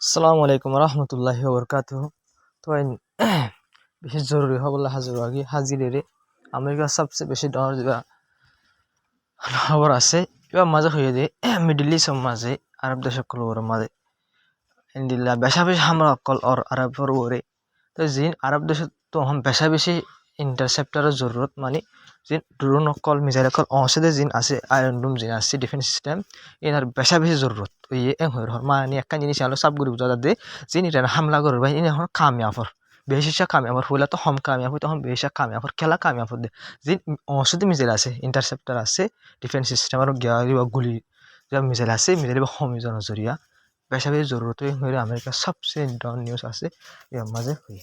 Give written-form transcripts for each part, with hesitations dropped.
আসসালামু আলাইকুম রহমতুল্লাহি ওবরকাতুহু। তো বিশেষ জরুরি হবলে হাজিরে আমেরিকার সবচেয়ে বেশি ডলার দিবা খবর আছে এবার মাঝে হয়ে দিয়ে মিডল ইস্ট মাঝে আরব দেশগুলোর মাঝে ইন্দিল্লা বেশা বেশি হামলা অকল আর আরবর ওরে তো জিন আরব দেশ তো হম বেশা বেশি ইন্টারসেপ্টারের জরুরত মানে জিন ড্রোন অকল মিসাইল অকল অংশে জিন আছে আয়রন ডোম জিন আছে ডিফেন্স সিস্টেম এনার বেশা বেশি জরুরত ওই এং হয়ে মানে একটা জিনিস আলো সব গ্রুপ যাদের দে জিন এটা হামলা করবে ভাই ইনি এখন কামিয়াফর বেশিসা কামিয়াফর হইলে তো হম কামিয়াফ তখন বেশা কামিয়াফর খেলা কামিয়াফর দে জিন অংশে মিসাইল আছে ইন্টারসেপ্টার আছে ডিফেন্স সিস্টেম আর গুলি মিসাইল আছে মিসাইল হমিজন জরিয়া বেশা বেশি জরুরত হয়ে আমেরিকার সবচেয়ে ডন নিউজ আছে এর মাঝে হয়ে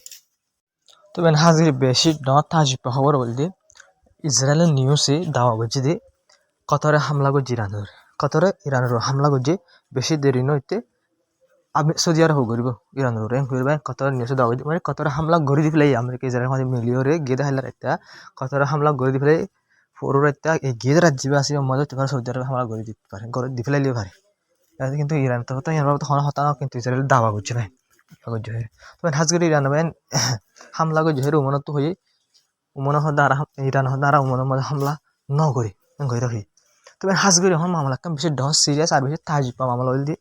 তবে হাজির বেশি ডন তাজিব খবর বলতে ইসরায়েলের নিউজে দাওয়া করছে যে কতরে হামলা করছে ইরানের হামলা করছে বেশি দেরি নইতে আমি সৌদি আরব করিব ইরানের রেং করিবা কতরে নিউজে দাওয়া করছে মানে কতরে হামলা গড়ি দি ফেলাই আমেরিকা ইসরায়েলের মাঝে মিলিয়রে গেদা হাইলার একটা কতরে হামলা গড়ি দি ফেলাই ফোরর একটা এই গেদা রাজ্যে আসি মজা তোমার সৌদি আরব হামলা গড়ি দিতে পারে গড়ি দি ফেলাইলে পারে কিন্তু ইরান তো ইয়ার তো হতানো কিন্তু ইসরায়েল দাওয়া করছে ভাই করছে তবে হাজগরি ইরান ভাই হামলা করছে উমনত তো হয়ে উমন দ্বারা ইরান দ্বারা উমনের মধ্যে হামলা ন করি গইরা হই তবে হাজগরি হন মামলা কাম বেশি ডস সিরিয়াস আর বেশি তাজিপা মামলা হইল দি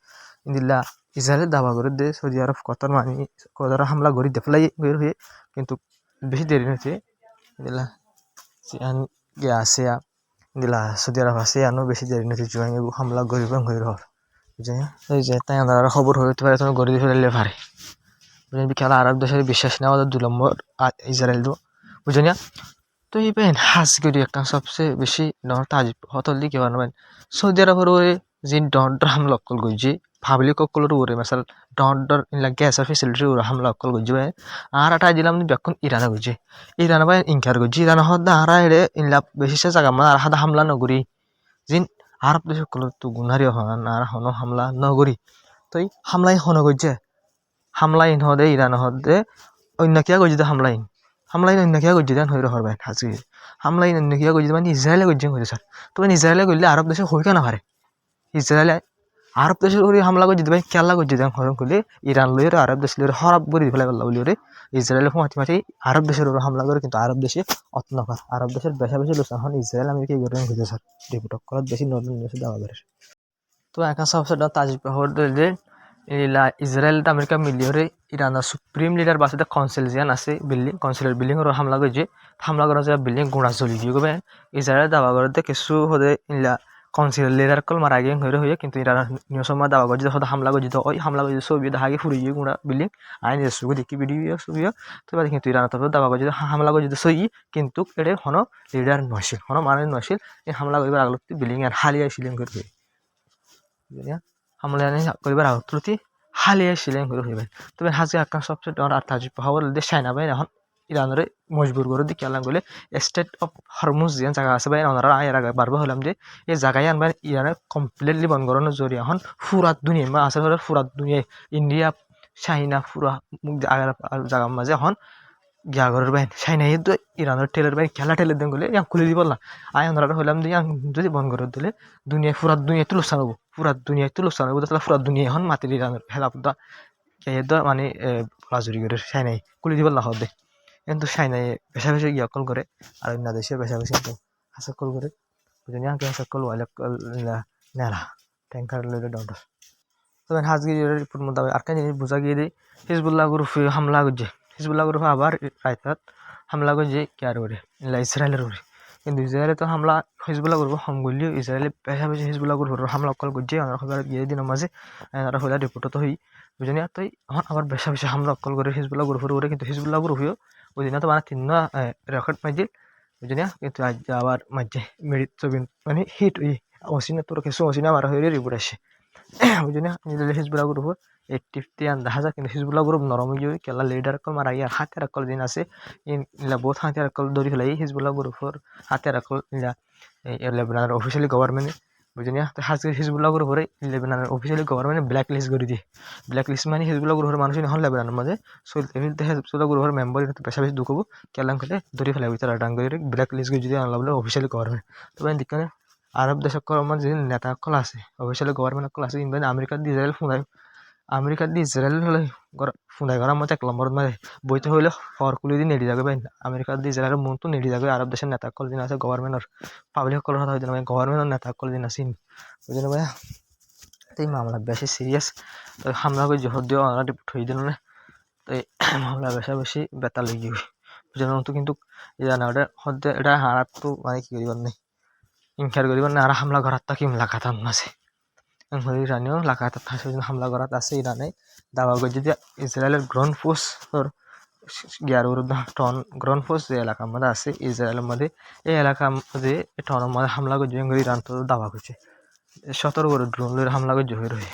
ইন্দিল্লা ইসরায়েলের দাবা করে দে সৌদি আরব কতর মানি কতর হামলা করি দেফলাই গইর হয়ে কিন্তু বেশি দেরি হয়েছে ইন্দিল্লা সিয়ান গে আসিয়া ইন্দিল্লা সৌদি আরব আসে আনো বেশি দেরি হয়েছে জুয়াং হামলা গরিব গইর হর বুঝে এই যে তাই আমরা খবর হইতে পারে তুমি গড়ি ফেলাইলে পারে বুঝেন খেলা আরব দেশের বিশ্বাস নেওয়া 2 নম্বর ইসরায়েল দো বুঝেন তো এই পেন হাজগরি একটা সবচেয়ে বেশি ডর তাজিব হতল দি কেউ আনবেন সৌদি আরবের ওরে যে ডর হামলা অকল গইজি ভাবলি ককলর ওরে মাসাল ডর ইনলা গ্যাসের ফেসিলিটি ওরে হামলা অকল গইজি ভাই আর আটা দিলাম বেকুন ইরানে গইজি ইরান ভাই ইনকার গইজি ইরান হদা আর এড়ে ইনলা বেশি সে জায়গা মানে আর হাদা হামলা নগরি জিন আরব দেশ কল তো গুনারি হন আর হন হামলা নগরি তো এই হামলাই হন গইছে হামলাই হদে ইরান হদে অন্য কিয়া গইজি হামলাই হামলাই অন্য কিয়া গইজি দেন হইর হরবাই হাজি হামলাই অন্য কিয়া গইজি মানে ইসরায়েলে গইজি হইছে স্যার তো ইসরায়েলে গইলে আরব দেশে হই কেন পারে ইসরায়েলে আরব দেশের উপরে হামলা করে দিতে ভাই কেলা করে দিতে হরম করলে ইরান লইরে আরব দেশ লইরে হরাব করে দিতে পারলা বলি রে ইসরায়েলের মাটি মাটি আরব দেশের উপরে হামলা করে কিন্তু আরব দেশে অতনফার আরব দেশের বেশা বেশি লোক এখন ইসরায়েল আমেরিকা এই গরম হইছে স্যার রিপোর্ট করার বেশি নতুন নিউজ দেওয়া করে তো একা সবচেয়ে তাজিব খবর দিলে ইসরায়েল আমেরিকা মিলিয়রে ইরানের সুপ্রিম লিডার বাসে কনসেলজিয়ান আছে বিল্ডিং কনসেলের বিল্ডিং হামলা করছে হামলা করা যায় বিল্ডিং গুণা চলি গিয়ে ইসরায়েল দাবা করতে কিছু হদে ইলা কনসিলার লিডার কল মারা গিয়ে হয়ে কিন্তু ইরান নিউজ দাবা করছে হদা হামলা করছে ওই হামলা করছে ছবি দেখা গিয়ে ফুরিয়ে গুণা বিল্ডিং আইন সুবি দেখি ভিডিও ছবি তো কিন্তু ইরান তবে দাবা করছে হামলা করছে সই কিন্তু এটা হন লিডার নয়ছিল হন মানে নয়ছিল এই হামলা করিবার আগত বিল্ডিং আর হালিয়া সিলিং করে হামলা করিবার আগত হালিয়া সিলিং করে হইবে তবে হাজি আকাশ সবচেয়ে ডর আর তাজিব হওয়ার দেশ চাইনা ভাই এখন ইরানের মজবুর করে দিকে আলাম বলে স্টেট অফ হরমুজ যে জায়গা আছে ভাই ওনারা এর আগে বারবার হলাম যে এই জায়গায় আনবার ইরানের কমপ্লিটলি বন্ধ করানোর জরিয়া এখন ফুরাত দুনিয়া বা আছে ফুরাত দুনিয়ায় ইন্ডিয়া চাইনা ফুরা জায়গার মাঝে এখন গিয়াগরের বাইন চাইনাই তো ইরানের টেলের বাইন খেলা টেলের দেন গেলে খুলে দিব না আয় ওনারা হলাম দিয়ে যদি বন্ধ করে দিলে দুনিয়া ফুরাত দুনিয়া তো লোকসান হবো ফুরাত দুনিয়া তো লোকসান হবো তাহলে ফুরাত দুনিয়া এখন মাতির ইরানের হেলাপুদা কে মানে রাজুরি করে চাইনাই খুলে দিব না হবে কিন্তু চাইনাই বেশা বেশি কল করে আর অন্য দেশে বেশা বেশি হাসা কল করে বুঝলি আঁকে হাসা কল ওয়াইল নেলা ট্যাঙ্কার লইলে ডন্ডর তবে হাজগিরি রিপোর্ট মোতাবেক আর জিনিস বোঝা গিয়ে দিই হিজবুল্লাহ গ্রুপ হামলা করছে হিজবুল্লাহ গ্রুপ আবার রায়তাত হামলা করছে কেয়ার করে ইসরায়েলের উপরে কিন্তু ইসরায়েলে তো হামলা হিজবুল্লাহ গ্রুপ হম করলেও ইসরায়েলে বেশা বেশি হিজবুল্লাহ গ্রুপের হামলা অকল করছে আমরা খবর গিয়ে দিনের মাঝে আমরা হইলা রিপোর্ট তো হই বুঝলি তো এখন আবার বেশা বেশি হামলা অকল করে হিজবুল্লাহ গ্রুপের উপরে কিন্তু হিজবুল্লাহ গ্রুপেও ওই দিন তো মানে 3 রকেট মাইজিল বুঝলি কিন্তু আজ আবার মাঝে মেরিট চবিন মানে হিট ওই অসিনা তোর কিছু অসিনা মারা হয়ে রিপোর্ট আসে বুঝলি হিজবুল্লাহ গ্রুপ 80 দেখা যায় কিন্তু হিজবুল্লাহ গ্রুপ নরম হয়ে কেলা লিডার কল মারা গিয়ে হাতের কল দিন আছে ইলা বহুত হাতের কল ধরি ফেলাই হিজবুল্লাহ গ্রুপের হাতের কল ইলা লেবাননের অফিসিয়ালি গভর্নমেন্ট বুঝলি হিজবুল্লাহ গ্রুপের লেবাননের অফিসিয়ালি গভর্নমেন্ট ব্ল্যাক লিস্ট করে দিয়ে ব্ল্যাক লিস্ট মানে হিজবুল্লাহ গ্রুপের মানুষ এখন লেবাননের মাঝে চলতে ফেলতে হিজবুল্লাহ গ্রুপের মেম্বার কিন্তু বেশা বেশি দুঃখবো কেলাম খেলে ধরে ফেলাই তারা ডাং করে ব্ল্যাক লিস্ট যদি আনলা বলে অফিসিয়ালি গভর্নমেন্ট তবে দিকে আরব দেশ আমার যে নেতা সকল আছে অফিসিয়ালি গভর্নমেন্ট সকল আছে ইনভাইন আমেরিকা ইসরায়েল ফোনায় আমেরিকা দি ইসরায়েল হলে ফুনাই করার মতো 1 নম্বর মানে বইতে হইলে হরকুলি দি নেড়ি যাবে আমেরিকা দি ইসরায়েলের মন তো নেড়ি যাবে আরব দেশের নেতা কল দিন আছে গভর্নমেন্টর পাবলিক কল কথা হইতে না গভর্নমেন্টের নেতা কল দিন আছে ওই জন্য ভাই এই মামলা বেশি সিরিয়াস তো হামলা করে জোহর দিয়ে ওনারা ঠই দিল না তো এই মামলা বেশা বেশি বেতা লেগে বুঝলাম তো কিন্তু জানা ওটা হতে এটা হারাত তো মানে কি করিবার নেই ইনকার করিবার না আর হামলা করার তা কি লাগাতাম আছে ইরানেও লাগাতার থাকছে হামলা করাত আছে ইরানে দাবা করে যদি ইসরায়েলের গ্রাউন্ড ফোর্সর গিয়ার বিরুদ্ধে টন গ্রাউন্ড ফোর্স যে এলাকার মধ্যে আছে ইসরায়েলের মধ্যে এই এলাকার মধ্যে টনের মধ্যে হামলা করছে ইরান তো দাবা করছে 17 করে ড্রোন লইরে হামলা করছে হয়ে রয়ে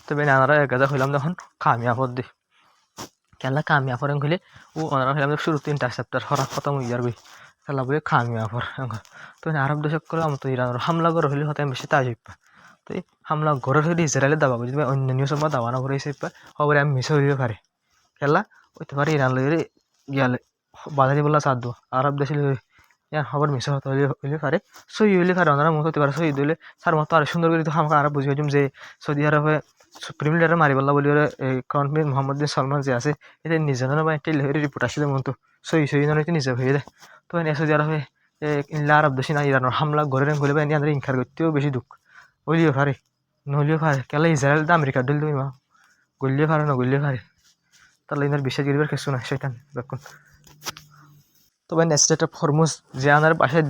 তবে নানারা একাদা হইলাম যখন কামিয়াবর দি খেলা কামিয়াবর হইলে ও ওনারা হইলাম শুরু 3টা চ্যাপ্টার হরা খতম হয়ে যাবে খেলা বলে কামিয়াবর তো আরব দেশক করে আমার তো ইরানের হামলা করে হইলে হতে বেশি তাজিব তো এই হামলা ঘরের হইলে ইসরায়েলে দাবা করছে অন্য নিউজের মধ্যে দাবানো করে খবরে আমি মিস হইতে পারে খেলা হইতে পারে ইরান লইরে গিয়ালে বাজারি বললা চাঁদ আরব দেশে ইয়ার খবর মিস হতে হইলে পারে সই হইলে পারে ওনারা মত হতে পারে সই দিলে তার মতো আর সুন্দর করে তো আমাকে আরব বুঝিয়ে যে সৌদি আরবে সুপ্রিম লিডারে মারি বললা বলি ক্রাউন প্রিন্স মোহাম্মদ বিন সালমান যে আছে এটা নিজের বা একটা রিপোর্ট আসলে মতো সই সই নয় নিজে হয়ে দেয় তো এনে সৌদি আরবে ইল্লা আরব দেশে না ইরানের হামলা ঘরে গলে বা এনে আমাদের ইনকার করতেও বেশি দুঃখ হইলেও পারে নইলেও পারে কেলা ইসরায়েল তো আমেরিকা ডল তুমি মা গলিয়ে পারে না গলিয়ে পারে তাহলে ইনার বিশ্বাস করিবার কিছু না সেটান দেখুন তবে স্টেট অফ হরমুজ যে আনার বাসায়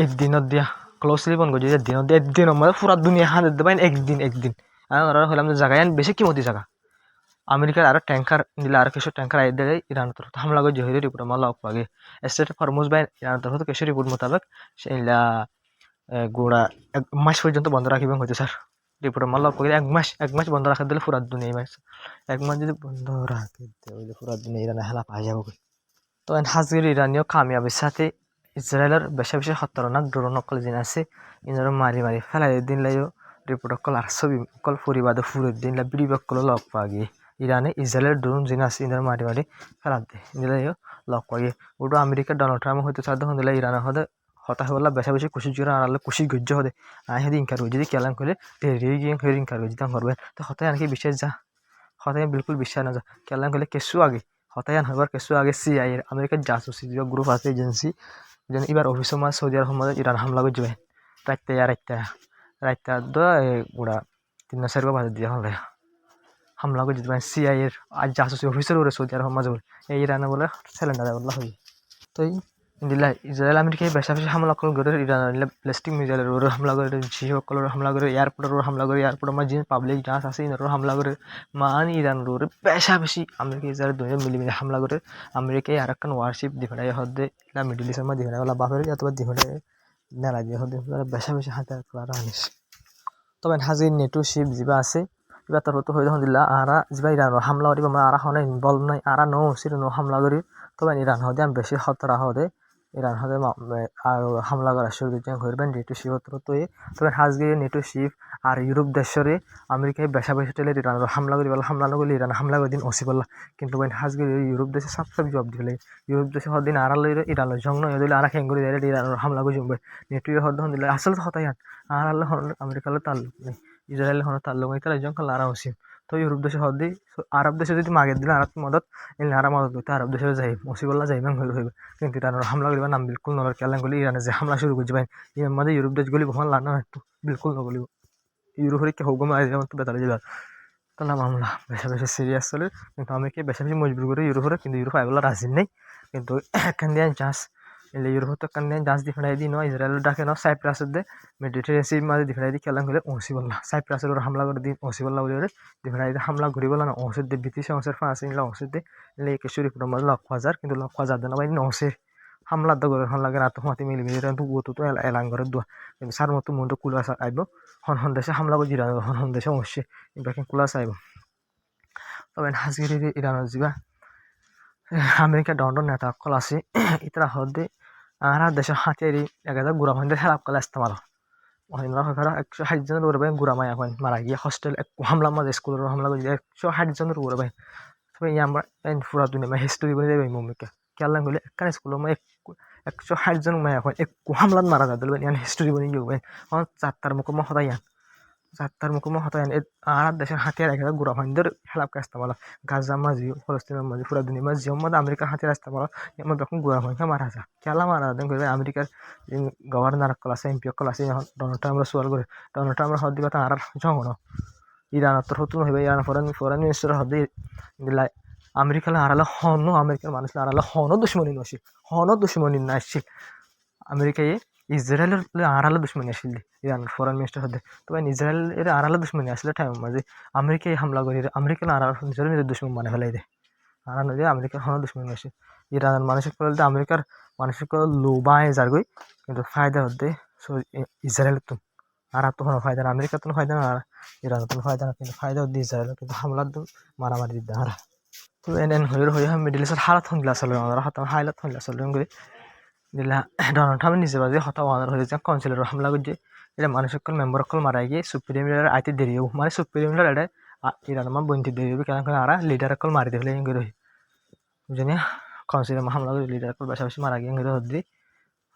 একদিনত দিয়া ক্লোজলি বন করছে দিনত দিয়ে একদিন মানে পুরা দুনিয়া হাত দিতে পারেন একদিন আর হলাম যে জায়গায় বেশি কিমতি জায়গা আমেরিকার আরো ট্যাঙ্কার নিলে আর কিছু ট্যাঙ্কার আই দেয় ইরান তরফ হামলা করে জহির রিপোর্ট মাল্লা পাগে strait of Hormuz by Iran তরফ কিছু রিপোর্ট মোতাবেক সেইলা গোড়া 1 মাস পর্যন্ত বন্ধ রাখিবেন হইতে স্যার রিপোর্ট মাল্লা পাগে 1 মাস বন্ধ রাখা দিলে পুরা দুনিয়া মাস 1 মাস যদি বন্ধ রাখে দিলে পুরা দুনিয়া ইরানে হেলা পাই যাবে তো হাজির ইরানীয় কামিয়াবির সাথে ইসরায়েলের বেশি বেশি খতরনাক ড্রোন অকল জিন আছে ইনারা মারি ফেলাই দিন লাইও রিপোর্ট অকল আর ছবি অকল পরিবাদ ফুরে দিন লা বিড়ি অকল লগ পাগে ইরানে ইসরায়েলের ড্রোন জিন আছে ইনারা মারি ফেলা দে দিলাইও লগ পাগে ওটা আমেরিকা ডোনাল্ড ট্রাম্প হইতে সাধ্য হন দিলে ইরানের হদে হতা হওয়ার বেশি বেশি খুশি জোরা আনালে খুশি গজ্য হদে আই হেদি ইনকার করে যদি কেলাম করে টেরি গিয়ে হেরি ইনকার করে দিতাম করবে তো হতায় আনকি বিশ্বাস যা হতায় বিলকুল বিশ্বাস না যা কেলাম করলে কেসু আগে হতায়ান হবার কিছু আগে সিআইএর আমেরিকার জাসুসি যে গ্রুপ আছে এজেন্সি যেন এবার অফিসের মাঝে সৌদি আরব মাঝে ইরান হামলা করে যাবে রাইতে ওরা 3-4 বাজে দিয়ে হলে হামলা করে যেতে পারে সিআইএর আর জাসুসি অফিসের ওরা সৌদি আরব মাঝে বলে এই ইরানে বলে সিলিন্ডার বলা হয় তো দিলা ইসরায়েল আমেরিকায় বেশা বেশি হামলা করে ইরান ব্যালিস্টিক মিসাইলের ওর হামলা করে জিসকলের হামলা করে এয়ারপোর্টের হামলা করে এয়ারপোর্টের মাঝে যে পাবলিক জাহাজ আছে ইনারও হামলা করে মান ইরানের ওর বেশা বেশি আমেরিকা ইসরায়েল দুনিয়া মিলিমিলি হামলা করে আমেরিকায় আর একটা ওয়ারশিপ দিফাই হদে না মিডল ইস্টের মধ্যে দিফাই বলা বাপের অথবা দিফাই না লাগে হদে বেশা বেশি হাতে করা আনিস তবে হাজির নেটো শিপ যা আছে এবার তার তো হয়ে দিলা আরা যা ইরানের হামলা করি আমরা আরা হনে ইনভলভ নাই আরা নো সির নো হামলা করি তবে ইরান হদে আমি বেশি খতরা হদে ইরান হদে হামলা করা শুরু করছে ঘুরবেন নেটো শিপ তবে হাজগে নেটো শিপ আর ইউরোপ দেশরে আমেরিকায় বেশা বেশি টেলে ইরান হামলা করি বলা হামলা নগরলে ইরান হামলা করে দিন অসি বললা কিন্তু হাজগে ইউরোপ দেশে সব জব দিলে ইউরোপ দেশে হদিন আড়া লইরে ইরান জং নয় দিলে আরা খেঙ্গুরি দিলে ইরান হামলা করে জমবে নেটো হদ দিলে আসলে হতাই আর আল্লাহ আমেরিকার তাল্লুক নেই ইসরায়েল হন তাল্লুক নেই তাহলে জঙ্কাল আরা অসীম তো ইউরোপ দেশে হদি আরব দেশে যদি মাগে দিলে আরব মদত আরা মদত করতে আরব দেশে যাই মুসিবল্লা যাইবেন হইবে কিন্তু ইরানের হামলা করিবার নাম বিলকুল নগর কেলান গলি ইরানে যে হামলা শুরু করছে ভাই এর মধ্যে ইউরোপ দেশগুলি ভ্রমণ লানো একটু বিলকুল নগলিব ইউরোপের কে হোক মারি যাবেন তো বেতালে যাবে তাহলে মামলা বেশি বেশি সিরিয়াস চলে কিন্তু আমি কি বেশি বেশি মজবুর করে ইউরোপের কিন্তু ইউরোপ আইবলা রাজি নেই কিন্তু এখান দিয়ে চান্স এলে ইউরোপ তো এখান দিয়ে চান্স দিফাই দিই ন ইসরায়েল ডাকে ন সাইপ্রাসের দে মেডিটেরিয়ান সির মাঝে দিফাই দিই কেলান গেলে অংশি বললা সাইপ্রাসের ওর হামলা করে দিই অংশি বললা বলে দিফাই দিই হামলা ঘুরি বললা না অংশের দে ব্রিটিশ অংশের ফাঁসি নিলে অংশের দে এলে কিছু রিপোর্ট মাঝে 1,000 কিন্তু 1,000 দেনা ভাই অংশের হামলা তো করে হন লাগে রাত মাতি মিলি মিলি তো এলাং করে দোয়া কিন্তু সার মতো মন তো কুলা আইব হন দেশে হামলা করে জিরা হন দেশে অবশ্যই এবার কুলা আইব তবে হাজির ইরানের যা আমেরিকা ডন্ডন নেতা কল আছে ইতরা হদে আর দেশের হাতিয়ারি এগাদা গুড়া ভান্ডে হেলাপ কলা ইস্তেমাল মহিলা হকারা 160 জনের উপরে গুড়া মায়া হয় মারা গিয়ে হোস্টেল হামলা মাঝে স্কুলের হামলা করে 160 জনের উপরে ভাই তবে আমরা পুরা দুনিয়া হিস্টোরি বলে যাবে মুমিকা কেলাম গেলে একখানে স্কুলের মধ্যে 160 জন মায়া হয় এক হামলাত মারা যায় বলবেন ইয়ান হিস্টোরি বলে গিয়ে ভাই 4টার মুখ সদাই ইয়ান যাত্রার মুখোমুখি হতো আর দেশের হাতিয়ার একেবারে গুড়া ভাইন্দর খেলাপ কাজটা বলা গাজা মাঝি ফলস্তিনের মাঝি পুরা দুনিয়া মাঝি মধ্যে আমেরিকার হাতিয়ার আসতে বলা এমন যখন গুড়া ভাইকে মারা যা খেলা মারা দেন করে আমেরিকার গভর্নর কল আছে এমপি কল আছে এখন ডোনাল্ড ট্রাম্পের সোয়াল করে ডোনাল্ড ট্রাম্পের হদ দিবা আর জঙ্গন ইরান তোর হতুন হইবে ইরান ফরেন মিনিস্টার হদে দিলাই আমেরিকার আড়ালে হন আমেরিকার মানুষের আড়ালে হনও দুশ্মনী নছিল হনও দুশ্মনী না আসছিল আমেরিকায় ইসরায়েলের আড়ালে দুশ্মনী আসছিল ইরান ফরেন মিনিস্টার হদে তো ইসরায়েলের আড়ালে দুশ্মনী আসলে টাইম মাঝে আমেরিকায় হামলা করি আমেরিকার আড়াল নিজের নিজের দুশ্মন মানে ফেলাই দেয় আর নদী আমেরিকার হনও দুশ্মনী আসে ইরানের মানুষের করলে আমেরিকার মানুষের করে লোবায় যার গই কিন্তু ফায়দা হতে ইসরায়েলের তো আর তো কোনো ফায়দা না আমেরিকার তো ফায়দা না আর ইরানের তো ফায়দা না কিন্তু ফায়দা হতে ইসরায়েল কিন্তু হামলার তো মারামারি দিতে আর তো এনে হয়ে মিডিল ইস্টের হালাত হংলা আসলে আমরা হাইলাত হংলা আসলে করে দিলা ডোনাল্ড ট্রাম্প নিজে বাজে হতা ওয়ানার হয়ে যায় কনসিলার হামলা করছে এটা মানুষের মেম্বার সকল মারাই গিয়ে সুপ্রিম লিডার আইতে দেরি হবো মানে সুপ্রিম লিডার এটা ইরান আমার বন্টি দেরি হবে কেন আর লিডার সকল মারি দিলে করে বুঝিনি কাউন্সিলের হামলা করে লিডার বেশি মারা গিয়ে হদ্দি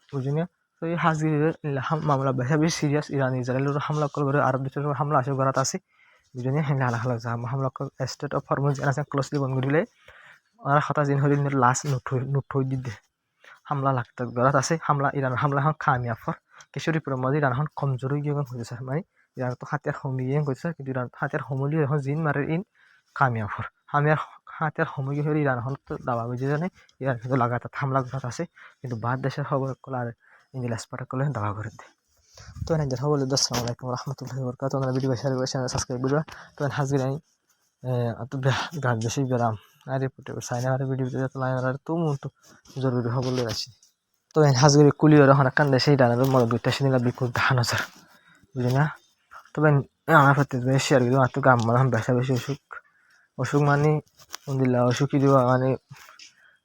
বুঝিনি তো এই হাজির মামলা বেশি সিরিয়াস ইরান ইসরায়েলের হামলা করে আরব দেশের হামলা আসে ঘরাত আছে বুঝিনি হেলা হালা যা হামলা স্টেট অফ হরমুজ আছে ক্লোজলি বন্ধ করে আর হতা দিন হলে লাশ নুট হয়ে দিতে হামলা লাগতে ঘরাত আছে হামলা ইরান হামলা এখন কামিয়াফর কিশোরীপুরের মাঝে ইরান এখন কমজোর গিয়ে হয়েছে মানে ইরান তো হাতিয়ার হমি গিয়ে করছে কিন্তু ইরান হাতিয়ার হমলি এখন জিন মারে ইন কামিয়াফর হাতিয়ার হমি গিয়ে ইরান এখন তো দাবা বুঝে জানে ইরান কিন্তু লাগাতার হামলা ঘরাত আছে কিন্তু বাদ দেশের খবর করলে আর ইংলিশ পাঠক করলে দাবা করে দেয় তো এনে দেখা বলে আসসালামু আলাইকুম রহমতুল্লাহি বরকাত তোমরা ভিডিও শেয়ার করে চ্যানেল সাবস্ক্রাইব করবা তো হাজির আই তো গাছ বেশি বেরাম আর রিপোর্টে সাইন আর ভিডিও তো লাইন আর তো মতো জরুরি হবলে আছে তো হাজগরি কুলিওর হন কান্দে সেই ডানার মদ দুইটা সিনিলা বিকুল ধান হাজার বুঝলি না তবে আমার প্রতি শেয়ার করি আর তো গাম মানে বেশা বেশি অসুখ মানে দিলা অসুখই দেওয়া মানে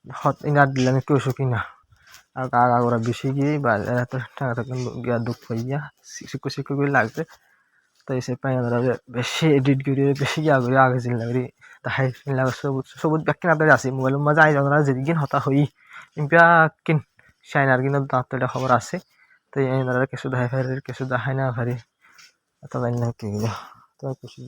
হত ইনার দিলাম একটু অসুখই না আর আগা ওরা বেশি গিয়ে বা এত টাকা থাকলে গিয়া দুঃখ পাইয়া শিক্ষক করে লাগবে তো এসে পাই আমরা বেশি এডিট করি বেশি গিয়া করি আগে চিন্তা করি তাহাই চিন্তা সবুজ ব্যাখ্যা না আছে মোবাইলের মাঝে আই আমরা যেদিন হতা হই ইম্পিয়া কিন চাইনার কিন্তু তাঁর একটা খবর আছে তো এই কিছু দেখাই ফেলে কিছু দেখাই না পারি তো কি তো কিছু